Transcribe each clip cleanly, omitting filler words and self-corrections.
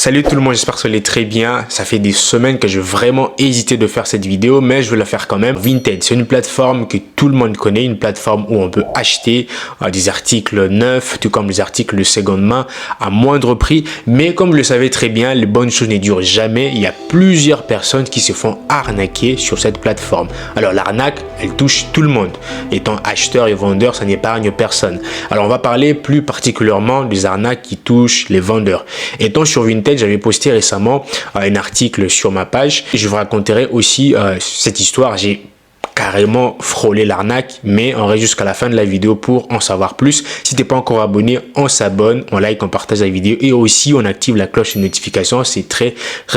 Salut tout le monde, j'espère que vous allez très bien. Ça fait des semaines que j'ai vraiment hésité de faire cette vidéo, mais je vais la faire quand même. Vinted, c'est une plateforme que tout le monde connaît, une plateforme où on peut acheter des articles neufs, tout comme des articles de seconde main à moindre prix. Mais comme vous le savez très bien, les bonnes choses ne durent jamais. Il y a plusieurs personnes qui se font arnaquer sur cette plateforme. Alors l'arnaque, elle touche tout le monde. Étant acheteur et vendeur, ça n'épargne personne. Alors on va parler plus particulièrement des arnaques qui touchent les vendeurs. Étant sur Vinted, j'avais posté récemment un article sur ma page et je vous raconterai aussi cette histoire. J'ai carrément frôlé l'arnaque, mais on reste jusqu'à la fin de la vidéo pour en savoir plus. Si t'es pas encore abonné, on s'abonne, on like, on partage la vidéo et aussi on active la cloche de notification, c'est très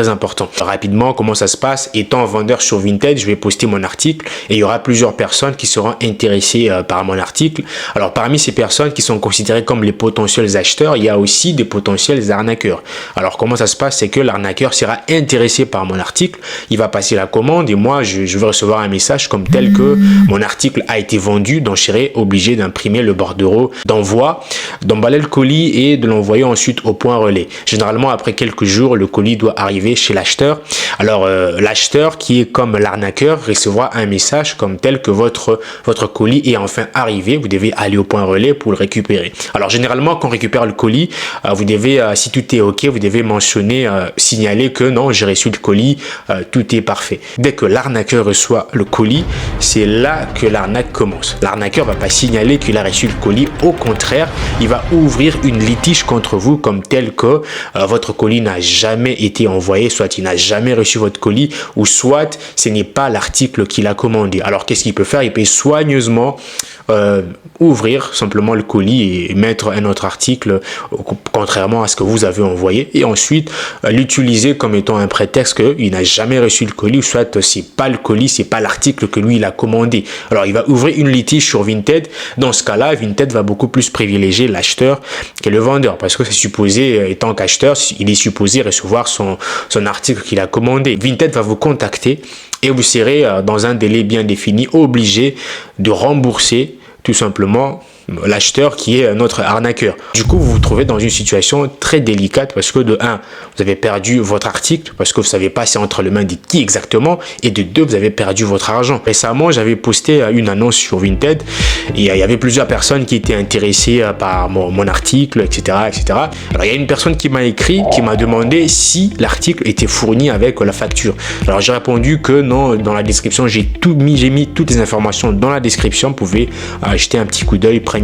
important. Rapidement, comment ça se passe? Étant vendeur sur Vinted, je vais poster mon article et il y aura plusieurs personnes qui seront intéressées par mon article. Alors parmi ces personnes qui sont considérées comme les potentiels acheteurs, il y a aussi des potentiels arnaqueurs. Alors comment ça se passe? C'est que l'arnaqueur sera intéressé par mon article, il va passer la commande et moi je vais recevoir un message comme tel que mon article a été vendu, donc je serai obligé d'imprimer le bordereau d'envoi, d'emballer le colis et de l'envoyer ensuite au point relais. Généralement, après quelques jours, le colis doit arriver chez l'acheteur. Alors, l'acheteur qui est comme l'arnaqueur recevra un message comme tel que votre colis est enfin arrivé. Vous devez aller au point relais pour le récupérer. Alors, généralement, quand on récupère le colis, vous devez, si tout est OK, vous devez mentionner, signaler que non, j'ai reçu le colis, tout est parfait. Dès que l'arnaqueur reçoit le colis, c'est là que l'arnaque commence. L'arnaqueur va pas signaler qu'il a reçu le colis. Au contraire, il va ouvrir une litige contre vous comme tel que votre colis n'a jamais été envoyé, soit il n'a jamais reçu votre colis, ou soit ce n'est pas l'article qu'il a commandé. Alors, qu'est-ce qu'il peut faire? Il peut soigneusement ouvrir simplement le colis et mettre un autre article contrairement à ce que vous avez envoyé et ensuite l'utiliser comme étant un prétexte qu'il n'a jamais reçu le colis ou soit c'est pas le colis, c'est pas l'article que lui il a commandé. Alors il va ouvrir une litige sur Vinted. Dans ce cas-là, Vinted va beaucoup plus privilégier l'acheteur que le vendeur parce que c'est supposé, étant qu'acheteur, il est supposé recevoir son article qu'il a commandé. Vinted va vous contacter et vous serez dans un délai bien défini obligé de rembourser tout simplement l'acheteur qui est notre arnaqueur. Du coup, vous vous trouvez dans une situation très délicate parce que de 1, vous avez perdu votre article parce que vous savez pas c'est entre les mains de qui exactement et de 2, vous avez perdu votre argent. Récemment, j'avais posté une annonce sur Vinted et il y avait plusieurs personnes qui étaient intéressées par mon article, etc., etc. Alors, il y a une personne qui m'a écrit, qui m'a demandé si l'article était fourni avec la facture. Alors, j'ai répondu que non, dans la description, j'ai mis toutes les informations dans la description. Vous pouvez jeter un petit coup d'œil premièrement.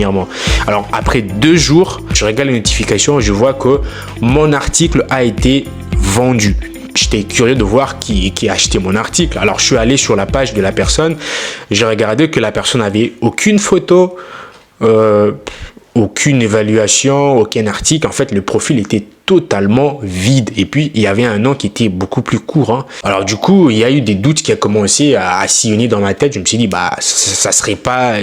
Alors après 2 jours, je regarde les notifications, je vois que mon article a été vendu. J'étais curieux de voir qui a acheté mon article. Alors je suis allé sur la page de la personne, j'ai regardé que la personne n'avait aucune photo, aucune évaluation, aucun article. En fait, le profil était totalement vide. Et puis, il y avait un nom qui était beaucoup plus court. Hein. Alors, du coup, il y a eu des doutes qui ont commencé à sillonner dans ma tête. Je me suis dit, bah, ça serait pas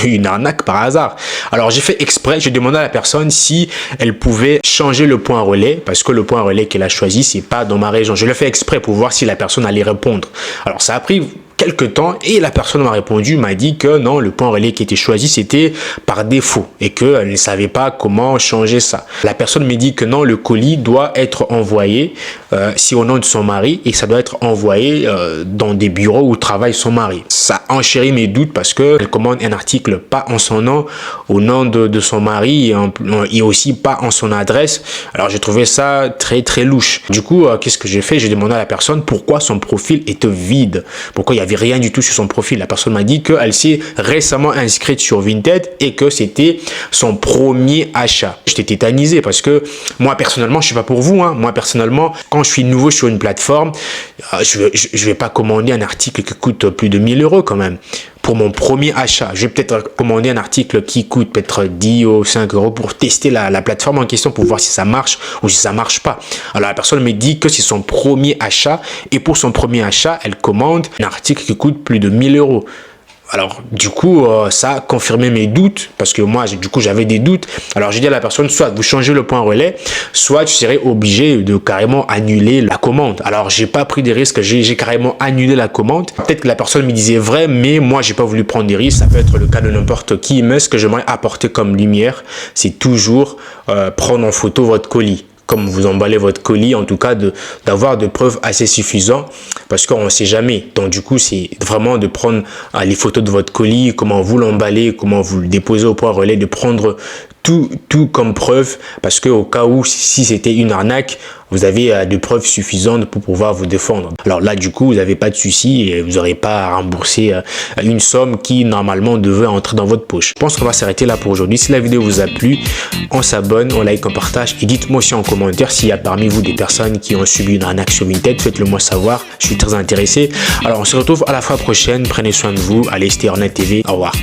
une arnaque par hasard. Alors, j'ai fait exprès. J'ai demandé à la personne si elle pouvait changer le point relais parce que le point relais qu'elle a choisi, c'est pas dans ma région. Je l'ai fait exprès pour voir si la personne allait répondre. Alors, ça a pris quelques temps et la personne m'a répondu, m'a dit que non, le point relais qui était choisi, c'était par défaut et qu'elle ne savait pas comment changer ça. La personne me dit que non, le colis doit être envoyé si au nom de son mari et ça doit être envoyé dans des bureaux où travaille son mari. Ça enchérit mes doutes parce qu'elle commande un article pas en son nom, au nom de son mari et aussi pas en son adresse. Alors j'ai trouvé ça très louche. Du coup, qu'est-ce que j'ai fait? J'ai demandé à la personne pourquoi son profil était vide, pourquoi il y avait rien du tout sur son profil. La personne m'a dit qu'elle s'est récemment inscrite sur Vinted et que c'était son premier achat. J'étais tétanisé parce que moi personnellement, je sais pas pour vous, hein, moi personnellement, quand je suis nouveau sur une plateforme, je vais pas commander un article qui coûte plus de 1000 € quand même. Pour mon premier achat, je vais peut-être commander un article qui coûte peut-être 10 ou 5 € pour tester la plateforme en question pour voir si ça marche ou si ça marche pas. Alors la personne me dit que c'est son premier achat et pour son premier achat, elle commande un article qui coûte plus de 1000 €. Alors, du coup, ça a confirmé mes doutes parce que moi, du coup, j'avais des doutes. Alors, j'ai dit à la personne, soit vous changez le point relais, soit je serai obligé de carrément annuler la commande. Alors, j'ai pas pris des risques, j'ai carrément annulé la commande. Peut-être que la personne me disait vrai, mais moi, j'ai pas voulu prendre des risques. Ça peut être le cas de n'importe qui, mais ce que j'aimerais apporter comme lumière, c'est toujours prendre en photo votre colis. comme vous emballez votre colis, en tout cas d'avoir de preuves assez suffisantes, parce qu'on ne sait jamais. Donc du coup, c'est vraiment de prendre les photos de votre colis, comment vous l'emballez, comment vous le déposez au point relais, de prendre tout comme preuve, parce que au cas où, si c'était une arnaque, vous avez des preuves suffisantes pour pouvoir vous défendre. Alors là, du coup, vous n'avez pas de souci et vous n'aurez pas à rembourser une somme qui, normalement, devait entrer dans votre poche. Je pense qu'on va s'arrêter là pour aujourd'hui. Si la vidéo vous a plu, on s'abonne, on like, on partage et dites-moi aussi en commentaire s'il y a parmi vous des personnes qui ont subi une arnaque sur Vinted. Faites-le moi savoir, je suis très intéressé. Alors, on se retrouve à la fois prochaine. Prenez soin de vous. Allez, c'était Ornette TV. Au revoir.